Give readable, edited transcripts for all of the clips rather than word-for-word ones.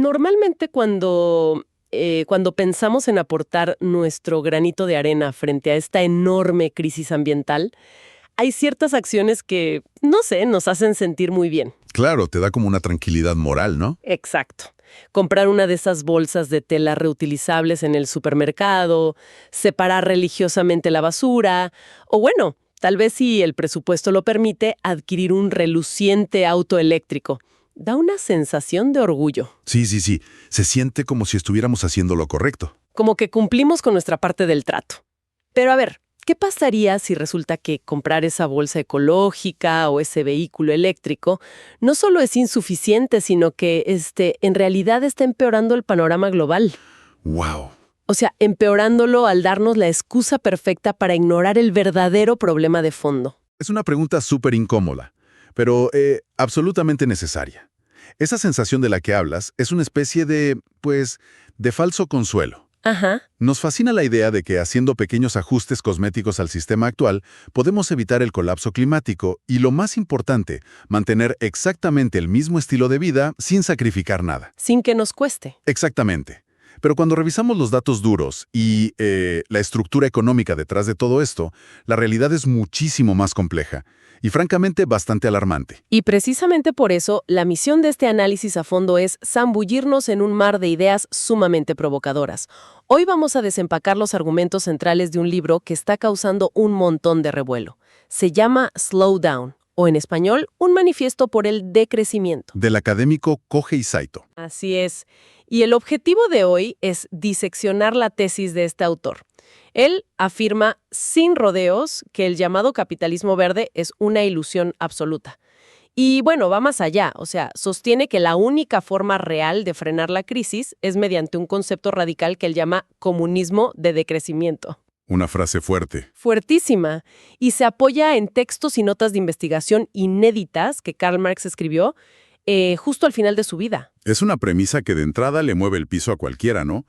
Normalmente cuando pensamos en aportar nuestro granito de arena frente a esta enorme crisis ambiental, hay ciertas acciones que, no sé, nos hacen sentir muy bien. Claro, te da como una tranquilidad moral, ¿no? Exacto. Comprar una de esas bolsas de tela reutilizables en el supermercado, separar religiosamente la basura, o bueno, tal vez si el presupuesto lo permite, adquirir un reluciente auto eléctrico. Da una sensación de orgullo, Sí, sí, sí. Se siente como si estuviéramos haciendo lo correcto. como que cumplimos con nuestra parte del trato. Pero a ver, ¿qué pasaría si resulta que comprar esa bolsa ecológica o ese vehículo eléctrico no solo es insuficiente, sino que en realidad está empeorando el panorama global? ¡Wow! O sea, empeorándolo al darnos la excusa perfecta para ignorar el verdadero problema de fondo. Es una pregunta súper incómoda, pero absolutamente necesaria. Esa sensación de la que hablas es una especie de, pues, de falso consuelo. Ajá. Nos fascina la idea de que haciendo pequeños ajustes cosméticos al sistema actual, podemos evitar el colapso climático y, lo más importante, mantener exactamente el mismo estilo de vida sin sacrificar nada. Sin que nos cueste. Exactamente. Pero cuando revisamos los datos duros y la estructura económica detrás de todo esto, la realidad es muchísimo más compleja y francamente bastante alarmante. Y precisamente por eso, la misión de este análisis a fondo es zambullirnos en un mar de ideas sumamente provocadoras. Hoy vamos a desempacar los argumentos centrales de un libro que está causando un montón de revuelo. Se llama Slow Down, o en español, un manifiesto por el decrecimiento. Del académico Kohei Saito. Así es. Y el objetivo de hoy es diseccionar la tesis de este autor. Él afirma sin rodeos que el llamado capitalismo verde es una ilusión absoluta. Y bueno, va más allá, o sea, sostiene que la única forma real de frenar la crisis es mediante un concepto radical que él llama comunismo de decrecimiento. Una frase fuerte. Fuertísima, y se apoya en textos y notas de investigación inéditas que Karl Marx escribió justo al final de su vida. Es una premisa que de entrada le mueve el piso a cualquiera, ¿no?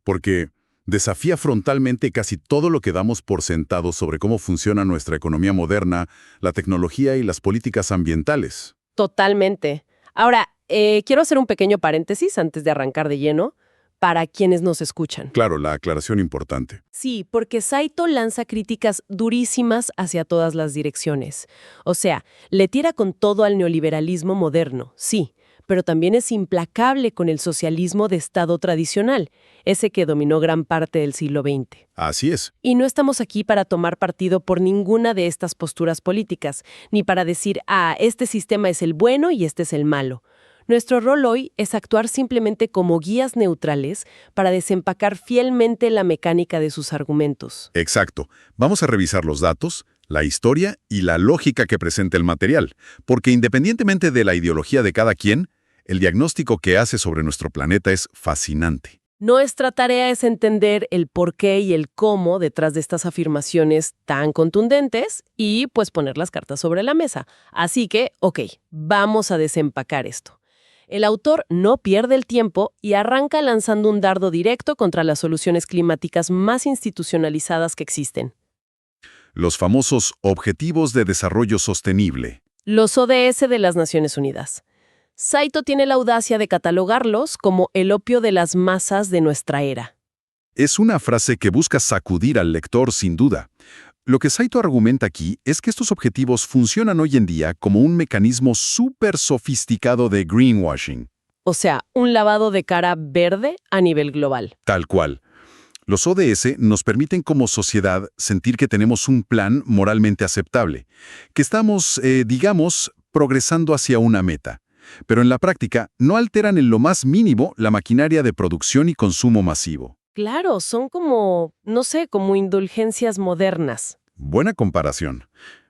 Porque desafía frontalmente casi todo lo que damos por sentado sobre cómo funciona nuestra economía moderna, la tecnología y las políticas ambientales. Totalmente. Ahora, quiero hacer un pequeño paréntesis antes de arrancar de lleno para quienes nos escuchan. Claro, la aclaración importante. Sí, porque Saito lanza críticas durísimas hacia todas las direcciones. O sea, le tira con todo al neoliberalismo moderno, sí, pero también es implacable con el socialismo de Estado tradicional, ese que dominó gran parte del siglo XX. Así es. Y no estamos aquí para tomar partido por ninguna de estas posturas políticas, ni para decir, este sistema es el bueno y este es el malo. Nuestro rol hoy es actuar simplemente como guías neutrales para desempacar fielmente la mecánica de sus argumentos. Exacto. Vamos a revisar los datos, la historia y la lógica que presenta el material, porque independientemente de la ideología de cada quien, el diagnóstico que hace sobre nuestro planeta es fascinante. Nuestra tarea es entender el por qué y el cómo detrás de estas afirmaciones tan contundentes y pues poner las cartas sobre la mesa. Así que, vamos a desempacar esto. El autor no pierde el tiempo y arranca lanzando un dardo directo contra las soluciones climáticas más institucionalizadas que existen. Los famosos Objetivos de Desarrollo Sostenible. Los ODS de las Naciones Unidas. Saito tiene la audacia de catalogarlos como el opio de las masas de nuestra era. Es una frase que busca sacudir al lector sin duda. Lo que Saito argumenta aquí es que estos objetivos funcionan hoy en día como un mecanismo súper sofisticado de greenwashing. O sea, un lavado de cara verde a nivel global. Tal cual. Los ODS nos permiten como sociedad sentir que tenemos un plan moralmente aceptable, que estamos, digamos, progresando hacia una meta. Pero en la práctica no alteran en lo más mínimo la maquinaria de producción y consumo masivo. Claro, son como, no sé, como indulgencias modernas. Buena comparación.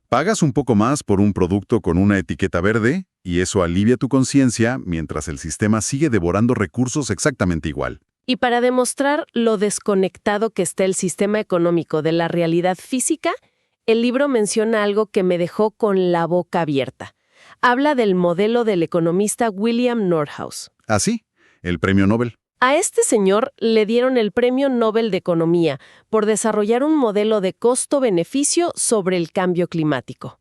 Pagas un poco más por un producto con una etiqueta verde y eso alivia tu conciencia mientras el sistema sigue devorando recursos exactamente igual. Y para demostrar lo desconectado que está el sistema económico de la realidad física, el libro menciona algo que me dejó con la boca abierta. Habla del modelo del economista William Nordhaus. ¿Ah, sí? El premio Nobel. A este señor le dieron el Premio Nobel de Economía por desarrollar un modelo de costo-beneficio sobre el cambio climático.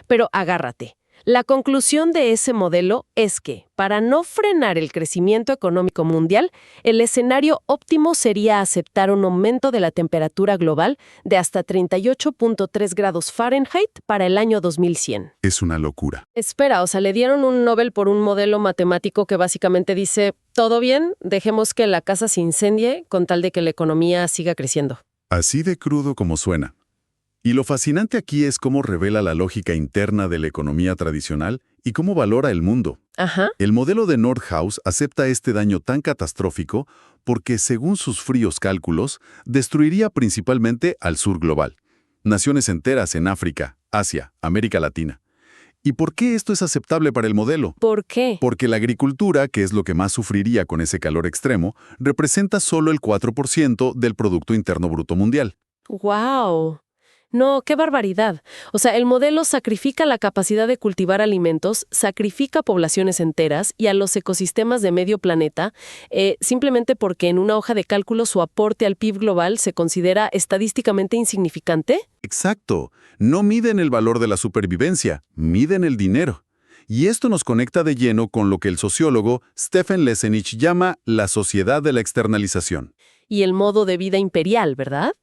Pero agárrate, La conclusión de ese modelo es que, para no frenar el crecimiento económico mundial, el escenario óptimo sería aceptar un aumento de la temperatura global de hasta 38.3 grados Fahrenheit para el año 2100. Es una locura. Espera, o sea, le dieron un Nobel por un modelo matemático que básicamente dice, todo bien, dejemos que la casa se incendie con tal de que la economía siga creciendo. Así de crudo como suena. Y lo fascinante aquí es cómo revela la lógica interna de la economía tradicional y cómo valora el mundo. Ajá. El modelo de Nordhaus acepta este daño tan catastrófico porque, según sus fríos cálculos, destruiría principalmente al sur global, naciones enteras en África, Asia, América Latina. ¿Y por qué esto es aceptable para el modelo? ¿Por qué? Porque la agricultura, que es lo que más sufriría con ese calor extremo, representa solo el 4% del Producto Interno Bruto Mundial. ¡Wow! No, qué barbaridad. O sea, el modelo sacrifica la capacidad de cultivar alimentos, sacrifica poblaciones enteras y a los ecosistemas de medio planeta, simplemente porque en una hoja de cálculo su aporte al PIB global se considera estadísticamente insignificante. Exacto. No miden el valor de la supervivencia, miden el dinero. Y esto nos conecta de lleno con lo que el sociólogo Stephen Lessenich llama la sociedad de la externalización. Y el modo de vida imperial, ¿verdad?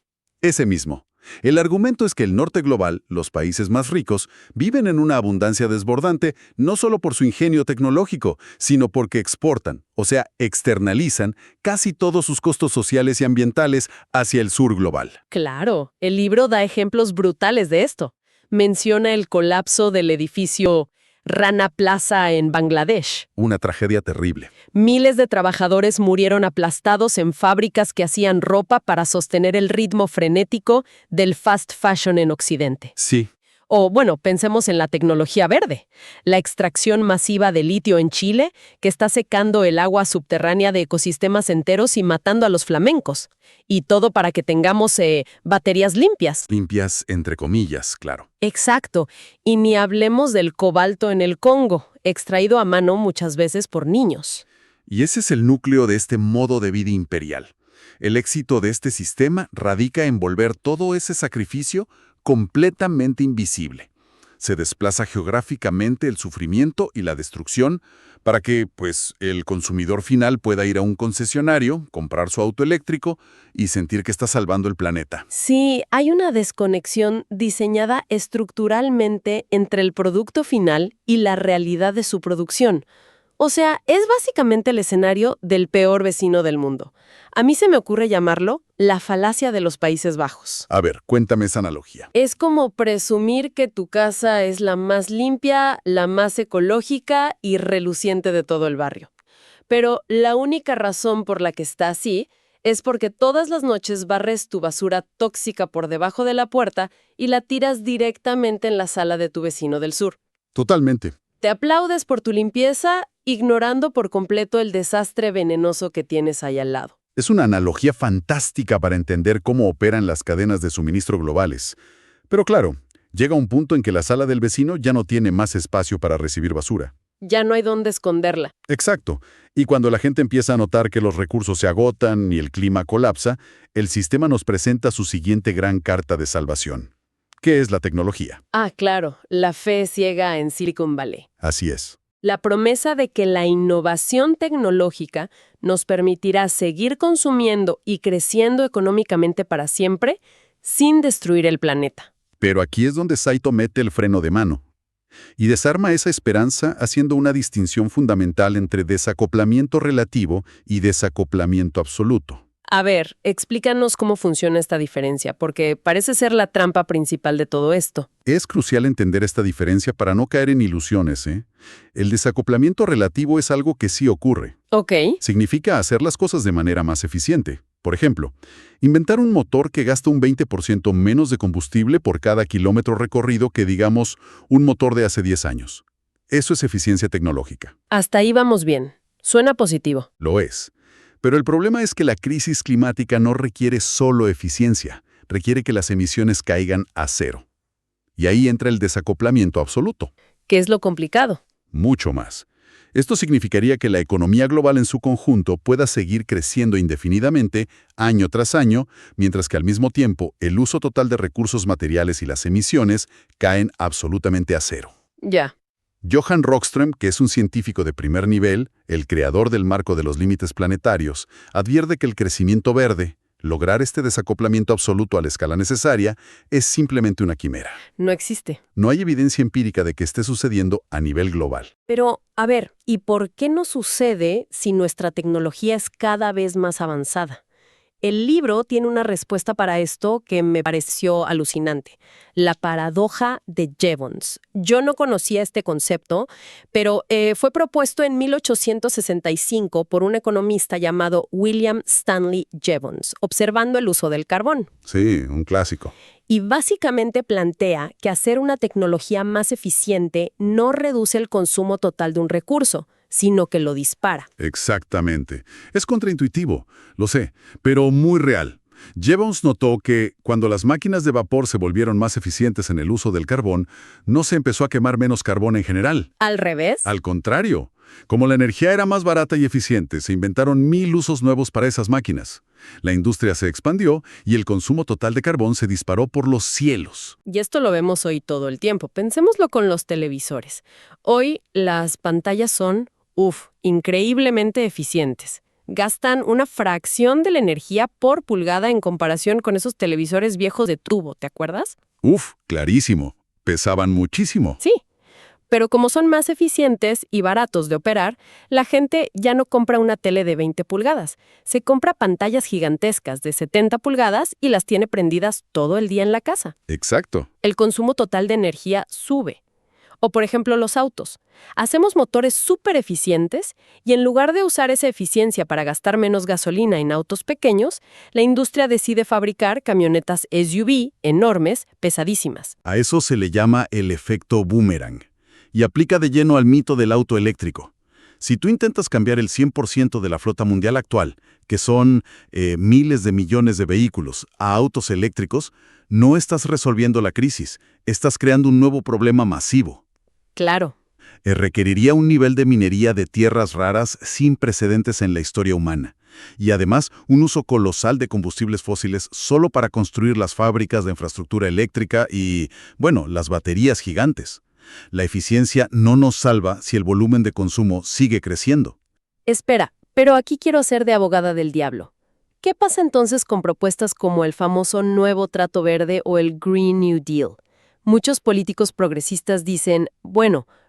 Ese mismo. El argumento es que el norte global, los países más ricos, viven en una abundancia desbordante no solo por su ingenio tecnológico, sino porque exportan, o sea, externalizan casi todos sus costos sociales y ambientales hacia el sur global. Claro, el libro da ejemplos brutales de esto. Menciona el colapso del edificio Rana Plaza en Bangladesh. Una tragedia terrible. Miles de trabajadores murieron aplastados en fábricas que hacían ropa para sostener el ritmo frenético del fast fashion en Occidente. Sí. O, bueno, pensemos en la tecnología verde. La extracción masiva de litio en Chile, que está secando el agua subterránea de ecosistemas enteros y matando a los flamencos. Y todo para que tengamos baterías limpias. Limpias entre comillas, claro. Exacto. Y ni hablemos del cobalto en el Congo, extraído a mano muchas veces por niños. Y ese es el núcleo de este modo de vida imperial. El éxito de este sistema radica en volver todo ese sacrificio completamente invisible. Se desplaza geográficamente el sufrimiento y la destrucción para que, el consumidor final pueda ir a un concesionario, comprar su auto eléctrico y sentir que está salvando el planeta. Sí, hay una desconexión diseñada estructuralmente entre el producto final y la realidad de su producción. O sea, es básicamente el escenario del peor vecino del mundo. A mí se me ocurre llamarlo la falacia de los Países Bajos. A ver, cuéntame esa analogía. Es como presumir que tu casa es la más limpia, la más ecológica y reluciente de todo el barrio. Pero la única razón por la que está así es porque todas las noches barres tu basura tóxica por debajo de la puerta y la tiras directamente en la sala de tu vecino del sur. Totalmente. Te aplaudes por tu limpieza, ignorando por completo el desastre venenoso que tienes ahí al lado. Es una analogía fantástica para entender cómo operan las cadenas de suministro globales. Pero claro, llega un punto en que la sala del vecino ya no tiene más espacio para recibir basura. Ya no hay dónde esconderla. Exacto. Y cuando la gente empieza a notar que los recursos se agotan y el clima colapsa, el sistema nos presenta su siguiente gran carta de salvación. ¿Qué es la tecnología? Ah, claro, la fe ciega en Silicon Valley. Así es. La promesa de que la innovación tecnológica nos permitirá seguir consumiendo y creciendo económicamente para siempre sin destruir el planeta. Pero aquí es donde Saito mete el freno de mano y desarma esa esperanza haciendo una distinción fundamental entre desacoplamiento relativo y desacoplamiento absoluto. A ver, explícanos cómo funciona esta diferencia, porque parece ser la trampa principal de todo esto. Es crucial entender esta diferencia para no caer en ilusiones, ¿eh? El desacoplamiento relativo es algo que sí ocurre. Ok. Significa hacer las cosas de manera más eficiente. Por ejemplo, inventar un motor que gasta un 20% menos de combustible por cada kilómetro recorrido que, digamos, un motor de hace 10 años. Eso es eficiencia tecnológica. Hasta ahí vamos bien. Suena positivo. Lo es. Pero el problema es que la crisis climática no requiere solo eficiencia, requiere que las emisiones caigan a cero. Y ahí entra el desacoplamiento absoluto. ¿Qué es lo complicado? Mucho más. Esto significaría que la economía global en su conjunto pueda seguir creciendo indefinidamente, año tras año, mientras que al mismo tiempo el uso total de recursos materiales y las emisiones caen absolutamente a cero. Ya. Johan Rockström, que es un científico de primer nivel, el creador del marco de los límites planetarios, advierte que el crecimiento verde, lograr este desacoplamiento absoluto a la escala necesaria, es simplemente una quimera. No existe. No hay evidencia empírica de que esté sucediendo a nivel global. Pero, a ver, ¿y por qué no sucede si nuestra tecnología es cada vez más avanzada? El libro tiene una respuesta para esto que me pareció alucinante. La paradoja de Jevons. Yo no conocía este concepto, pero fue propuesto en 1865 por un economista llamado William Stanley Jevons, observando el uso del carbón. Sí, un clásico. Y básicamente plantea que hacer una tecnología más eficiente no reduce el consumo total de un recurso, sino que lo dispara. Exactamente. Es contraintuitivo, lo sé, pero muy real. Jevons notó que, cuando las máquinas de vapor se volvieron más eficientes en el uso del carbón, no se empezó a quemar menos carbón en general. ¿Al revés? Al contrario. Como la energía era más barata y eficiente, se inventaron 1000 usos nuevos para esas máquinas. La industria se expandió y el consumo total de carbón se disparó por los cielos. Y esto lo vemos hoy todo el tiempo. Pensémoslo con los televisores. Hoy las pantallas son, increíblemente eficientes. Gastan una fracción de la energía por pulgada en comparación con esos televisores viejos de tubo, ¿te acuerdas? Clarísimo. Pesaban muchísimo. Sí. Pero como son más eficientes y baratos de operar, la gente ya no compra una tele de 20 pulgadas. Se compra pantallas gigantescas de 70 pulgadas y las tiene prendidas todo el día en la casa. Exacto. El consumo total de energía sube. O, por ejemplo, los autos. Hacemos motores súper eficientes y en lugar de usar esa eficiencia para gastar menos gasolina en autos pequeños, la industria decide fabricar camionetas SUV enormes, pesadísimas. A eso se le llama el efecto boomerang. Y aplica de lleno al mito del auto eléctrico. Si tú intentas cambiar el 100% de la flota mundial actual, que son miles de millones de vehículos, a autos eléctricos, no estás resolviendo la crisis, estás creando un nuevo problema masivo. Claro. Requeriría un nivel de minería de tierras raras sin precedentes en la historia humana. Y además, un uso colosal de combustibles fósiles solo para construir las fábricas de infraestructura eléctrica y, las baterías gigantes. La eficiencia no nos salva si el volumen de consumo sigue creciendo. Espera, pero aquí quiero ser de abogada del diablo. ¿Qué pasa entonces con propuestas como el famoso Nuevo Trato Verde o el Green New Deal? Muchos políticos progresistas dicen,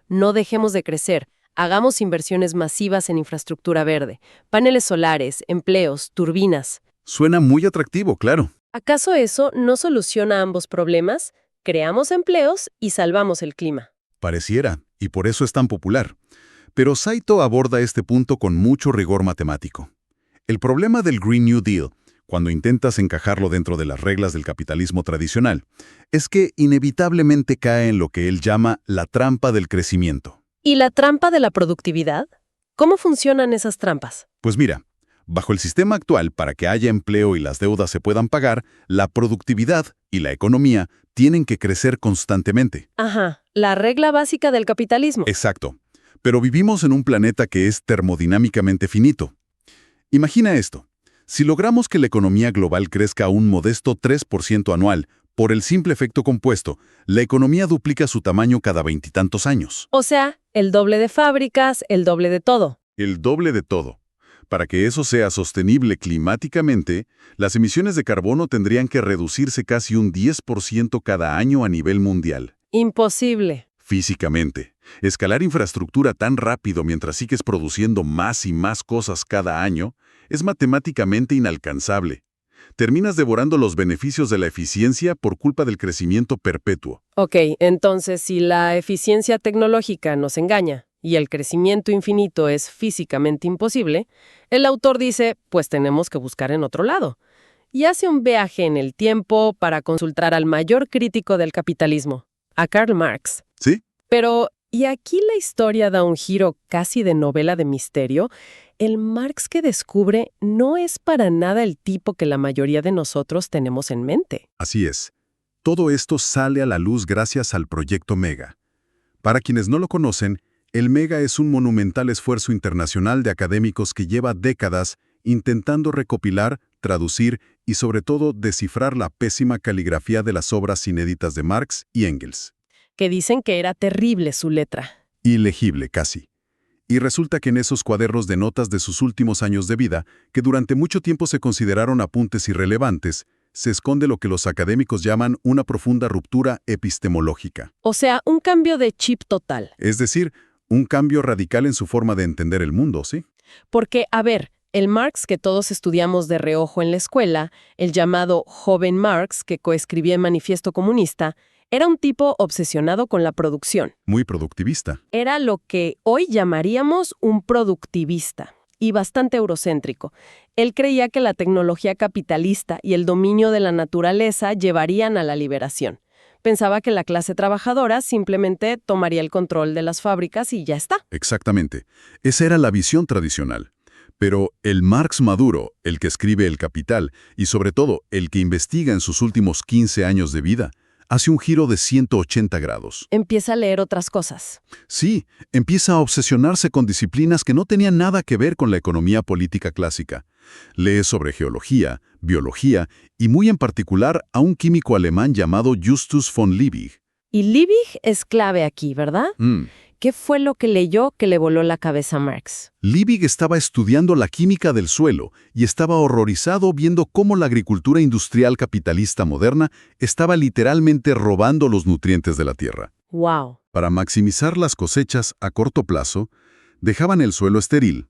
no dejemos de crecer, hagamos inversiones masivas en infraestructura verde, paneles solares, empleos, turbinas. Suena muy atractivo, claro. ¿Acaso eso no soluciona ambos problemas? Creamos empleos y salvamos el clima. Pareciera, y por eso es tan popular. Pero Saito aborda este punto con mucho rigor matemático. El problema del Green New Deal, cuando intentas encajarlo dentro de las reglas del capitalismo tradicional, es que inevitablemente cae en lo que él llama la trampa del crecimiento. ¿Y la trampa de la productividad? ¿Cómo funcionan esas trampas? Pues mira, bajo el sistema actual, para que haya empleo y las deudas se puedan pagar, la productividad y la economía tienen que crecer constantemente. Ajá, la regla básica del capitalismo. Exacto. Pero vivimos en un planeta que es termodinámicamente finito. Imagina esto. Si logramos que la economía global crezca a un modesto 3% anual, por el simple efecto compuesto, la economía duplica su tamaño cada 20 y tantos años. O sea, el doble de fábricas, el doble de todo. El doble de todo. Para que eso sea sostenible climáticamente, las emisiones de carbono tendrían que reducirse casi un 10% cada año a nivel mundial. Imposible. Físicamente, escalar infraestructura tan rápido mientras sigues produciendo más y más cosas cada año es matemáticamente inalcanzable. Terminas devorando los beneficios de la eficiencia por culpa del crecimiento perpetuo. Ok, entonces si la eficiencia tecnológica nos engaña y el crecimiento infinito es físicamente imposible, el autor dice, pues tenemos que buscar en otro lado. Y hace un viaje en el tiempo para consultar al mayor crítico del capitalismo, a Karl Marx. ¿Sí? Pero, y aquí la historia da un giro casi de novela de misterio. El Marx que descubre no es para nada el tipo que la mayoría de nosotros tenemos en mente. Así es. Todo esto sale a la luz gracias al Proyecto Mega. Para quienes no lo conocen, el Mega es un monumental esfuerzo internacional de académicos que lleva décadas intentando recopilar, traducir y sobre todo descifrar la pésima caligrafía de las obras inéditas de Marx y Engels. Que dicen que era terrible su letra. Ilegible casi. Y resulta que en esos cuadernos de notas de sus últimos años de vida, que durante mucho tiempo se consideraron apuntes irrelevantes, se esconde lo que los académicos llaman una profunda ruptura epistemológica. O sea, un cambio de chip total. Es decir, un cambio radical en su forma de entender el mundo, ¿sí? Porque, a ver, el Marx que todos estudiamos de reojo en la escuela, el llamado joven Marx que coescribía el Manifiesto Comunista, era un tipo obsesionado con la producción. Muy productivista. Era lo que hoy llamaríamos un productivista y bastante eurocéntrico. Él creía que la tecnología capitalista y el dominio de la naturaleza llevarían a la liberación. Pensaba que la clase trabajadora simplemente tomaría el control de las fábricas y ya está. Exactamente. Esa era la visión tradicional. Pero el Marx maduro, el que escribe El Capital, y sobre todo el que investiga en sus últimos 15 años de vida, hace un giro de 180 grados. Empieza a leer otras cosas. Sí, empieza a obsesionarse con disciplinas que no tenían nada que ver con la economía política clásica. Lee sobre geología, biología y muy en particular a un químico alemán llamado Justus von Liebig. Y Liebig es clave aquí, ¿verdad? Mm. ¿Qué fue lo que leyó que le voló la cabeza a Marx? Liebig estaba estudiando la química del suelo y estaba horrorizado viendo cómo la agricultura industrial capitalista moderna estaba literalmente robando los nutrientes de la tierra. ¡Wow! Para maximizar las cosechas a corto plazo, dejaban el suelo estéril.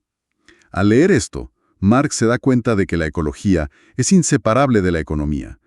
Al leer esto, Marx se da cuenta de que la ecología es inseparable de la economía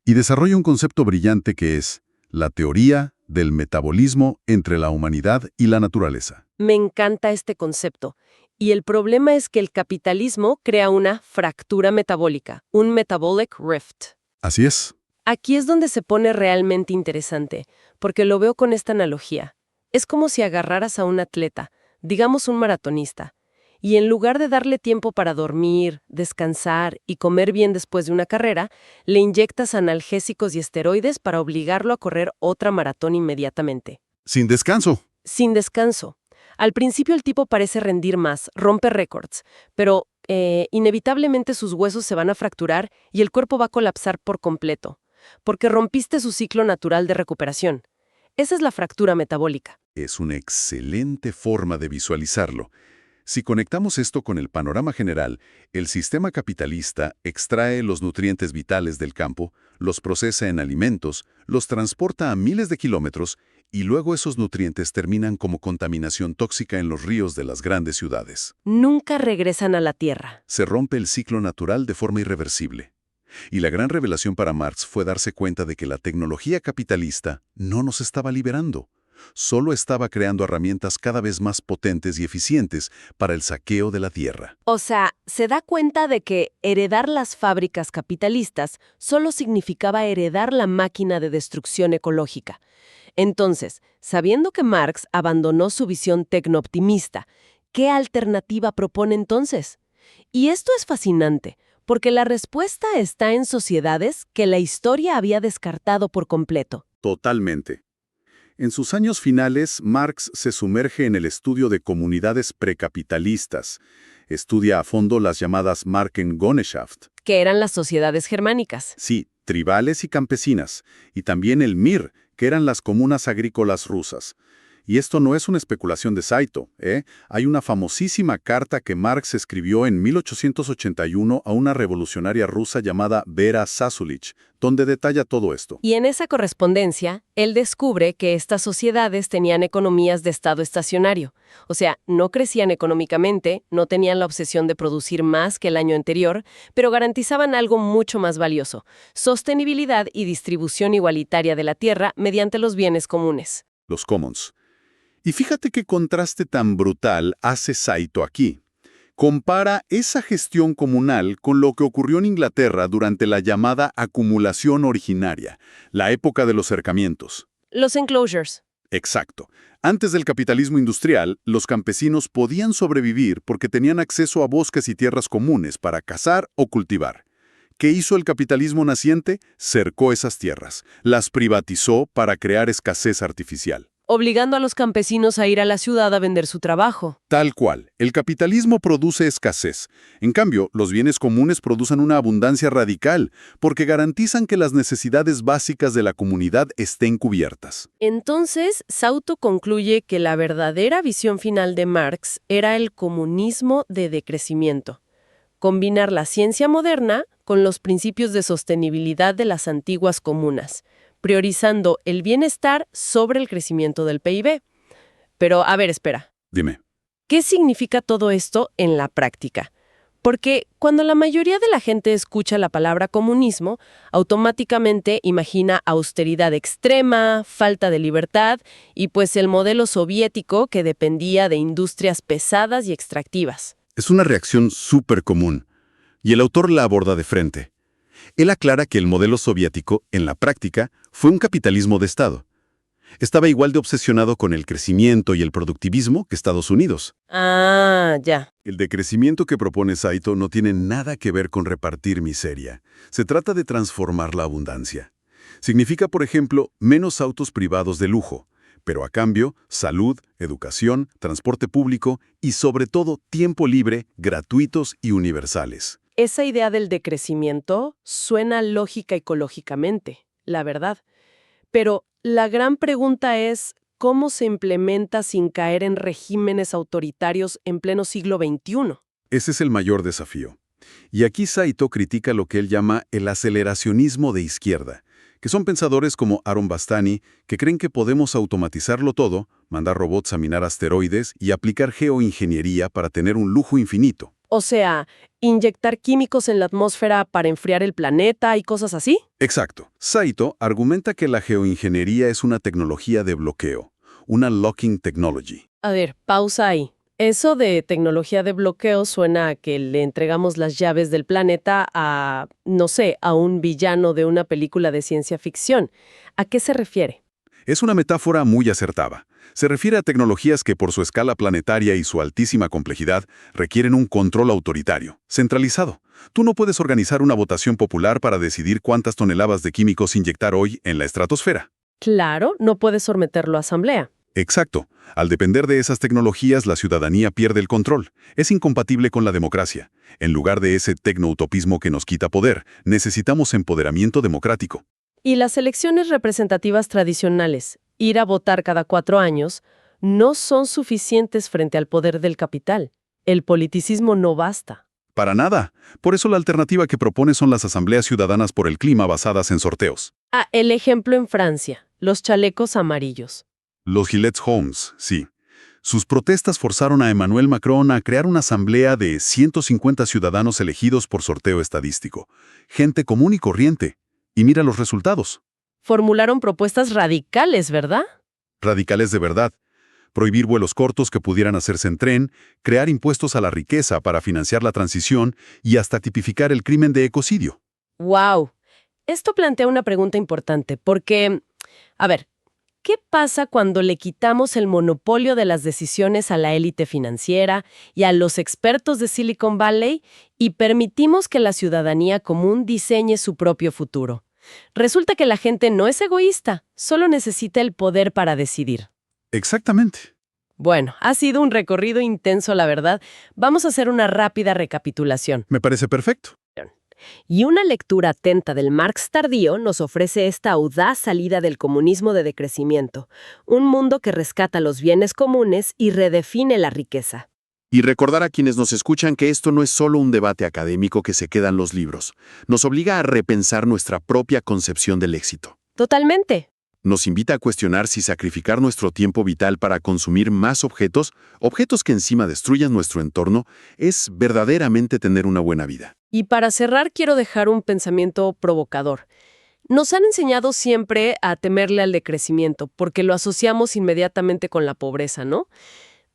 y desarrolla un concepto brillante que es la teoría del metabolismo entre la humanidad y la naturaleza. Me encanta este concepto. Y el problema es que el capitalismo crea una fractura metabólica, un metabolic rift. Así es. Aquí es donde se pone realmente interesante, porque lo veo con esta analogía. Es como si agarraras a un atleta, digamos un maratonista, y en lugar de darle tiempo para dormir, descansar y comer bien después de una carrera, le inyectas analgésicos y esteroides para obligarlo a correr otra maratón inmediatamente. Sin descanso. Sin descanso. Al principio el tipo parece rendir más, rompe récords, pero inevitablemente sus huesos se van a fracturar y el cuerpo va a colapsar por completo, porque rompiste su ciclo natural de recuperación. Esa es la fractura metabólica. Es una excelente forma de visualizarlo. Si conectamos esto con el panorama general, el sistema capitalista extrae los nutrientes vitales del campo, los procesa en alimentos, los transporta a miles de kilómetros y luego esos nutrientes terminan como contaminación tóxica en los ríos de las grandes ciudades. Nunca regresan a la tierra. Se rompe el ciclo natural de forma irreversible. Y la gran revelación para Marx fue darse cuenta de que la tecnología capitalista no nos estaba liberando. Solo estaba creando herramientas cada vez más potentes y eficientes para el saqueo de la tierra. O sea, se da cuenta de que heredar las fábricas capitalistas solo significaba heredar la máquina de destrucción ecológica. Entonces, sabiendo que Marx abandonó su visión tecnooptimista, ¿qué alternativa propone entonces? Y esto es fascinante, porque la respuesta está en sociedades que la historia había descartado por completo. Totalmente. En sus años finales, Marx se sumerge en el estudio de comunidades precapitalistas. Estudia a fondo las llamadas Markengesellschaft. Que eran las sociedades germánicas. Sí, tribales y campesinas. Y también el Mir, que eran las comunas agrícolas rusas. Y esto no es una especulación de Saito, ¿eh? Hay una famosísima carta que Marx escribió en 1881 a una revolucionaria rusa llamada Vera Zasulich, donde detalla todo esto. Y en esa correspondencia, él descubre que estas sociedades tenían economías de estado estacionario. O sea, no crecían económicamente, no tenían la obsesión de producir más que el año anterior, pero garantizaban algo mucho más valioso: sostenibilidad y distribución igualitaria de la tierra mediante los bienes comunes. Los commons. Y fíjate qué contraste tan brutal hace Saito aquí. Compara esa gestión comunal con lo que ocurrió en Inglaterra durante la llamada acumulación originaria, la época de los cercamientos. Los enclosures. Exacto. Antes del capitalismo industrial, los campesinos podían sobrevivir porque tenían acceso a bosques y tierras comunes para cazar o cultivar. ¿Qué hizo el capitalismo naciente? Cercó esas tierras, las privatizó para crear escasez artificial. obligando a los campesinos a ir a la ciudad a vender su trabajo. Tal cual. El capitalismo produce escasez. En cambio, los bienes comunes producen una abundancia radical, porque garantizan que las necesidades básicas de la comunidad estén cubiertas. Entonces, Sauto concluye que la verdadera visión final de Marx era el comunismo de decrecimiento. Combinar la ciencia moderna con los principios de sostenibilidad de las antiguas comunas, priorizando el bienestar sobre el crecimiento del PIB. Pero, a ver, espera. Dime. ¿Qué significa todo esto en la práctica? Porque cuando la mayoría de la gente escucha la palabra comunismo, automáticamente imagina austeridad extrema, falta de libertad y pues el modelo soviético que dependía de industrias pesadas y extractivas. Es una reacción súper común, y el autor la aborda de frente. Él aclara que el modelo soviético, en la práctica, fue un capitalismo de Estado. Estaba igual de obsesionado con el crecimiento y el productivismo que Estados Unidos. Ah, ya. El decrecimiento que propone Saito no tiene nada que ver con repartir miseria. Se trata de transformar la abundancia. Significa, por ejemplo, menos autos privados de lujo, pero a cambio, salud, educación, transporte público y, sobre todo, tiempo libre, gratuitos y universales. Esa idea del decrecimiento suena lógica ecológicamente, la verdad. Pero la gran pregunta es, ¿cómo se implementa sin caer en regímenes autoritarios en pleno siglo XXI? Ese es el mayor desafío. Y aquí Saito critica lo que él llama el aceleracionismo de izquierda, que son pensadores como Aaron Bastani, que creen que podemos automatizarlo todo, mandar robots a minar asteroides y aplicar geoingeniería para tener un lujo infinito. O sea, inyectar químicos en la atmósfera para enfriar el planeta y cosas así. Exacto. Saito argumenta que la geoingeniería es una tecnología de bloqueo, una locking technology. A ver, pausa ahí. Eso de tecnología de bloqueo suena a que le entregamos las llaves del planeta a, no sé, a un villano de una película de ciencia ficción. ¿A qué se refiere? Es una metáfora muy acertada. Se refiere a tecnologías que por su escala planetaria y su altísima complejidad requieren un control autoritario, centralizado. Tú no puedes organizar una votación popular para decidir cuántas toneladas de químicos inyectar hoy en la estratosfera. Claro, no puedes someterlo a asamblea. Exacto. Al depender de esas tecnologías, la ciudadanía pierde el control. Es incompatible con la democracia. En lugar de ese tecnoutopismo que nos quita poder, necesitamos empoderamiento democrático. Y las elecciones representativas tradicionales, ir a votar cada 4 años, no son suficientes frente al poder del capital. El politicismo no basta. Para nada. Por eso la alternativa que propone son las asambleas ciudadanas por el clima basadas en sorteos. Ah, el ejemplo en Francia, los chalecos amarillos. Los Gilets Homes, sí. Sus protestas forzaron a Emmanuel Macron a crear una asamblea de 150 ciudadanos elegidos por sorteo estadístico. Gente común y corriente. Y mira los resultados. Formularon propuestas radicales, ¿verdad? Radicales de verdad. Prohibir vuelos cortos que pudieran hacerse en tren, crear impuestos a la riqueza para financiar la transición y hasta tipificar el crimen de ecocidio. ¡Wow! Esto plantea una pregunta importante, porque, a ver, ¿qué pasa cuando le quitamos el monopolio de las decisiones a la élite financiera y a los expertos de Silicon Valley y permitimos que la ciudadanía común diseñe su propio futuro? Resulta que la gente no es egoísta, solo necesita el poder para decidir. Exactamente. Bueno, ha sido un recorrido intenso, la verdad. Vamos a hacer una rápida recapitulación. Me parece perfecto. Y una lectura atenta del Marx tardío nos ofrece esta audaz salida del comunismo de decrecimiento, un mundo que rescata los bienes comunes y redefine la riqueza. Y recordar a quienes nos escuchan que esto no es solo un debate académico que se queda en los libros. Nos obliga a repensar nuestra propia concepción del éxito. Totalmente. Nos invita a cuestionar si sacrificar nuestro tiempo vital para consumir más objetos que encima destruyan nuestro entorno, es verdaderamente tener una buena vida. Y para cerrar quiero dejar un pensamiento provocador. Nos han enseñado siempre a temerle al decrecimiento, porque lo asociamos inmediatamente con la pobreza, ¿no?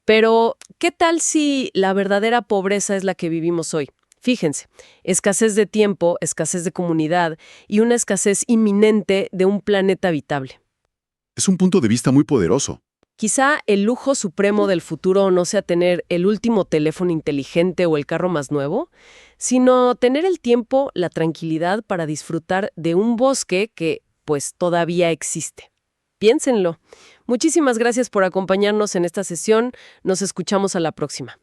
Pero, ¿qué tal si la verdadera pobreza es la que vivimos hoy? Fíjense, escasez de tiempo, escasez de comunidad y una escasez inminente de un planeta habitable. Es un punto de vista muy poderoso. Quizá el lujo supremo del futuro no sea tener el último teléfono inteligente o el carro más nuevo, sino tener el tiempo, la tranquilidad para disfrutar de un bosque que, pues, todavía existe. Piénsenlo. Muchísimas gracias por acompañarnos en esta sesión. Nos escuchamos a la próxima.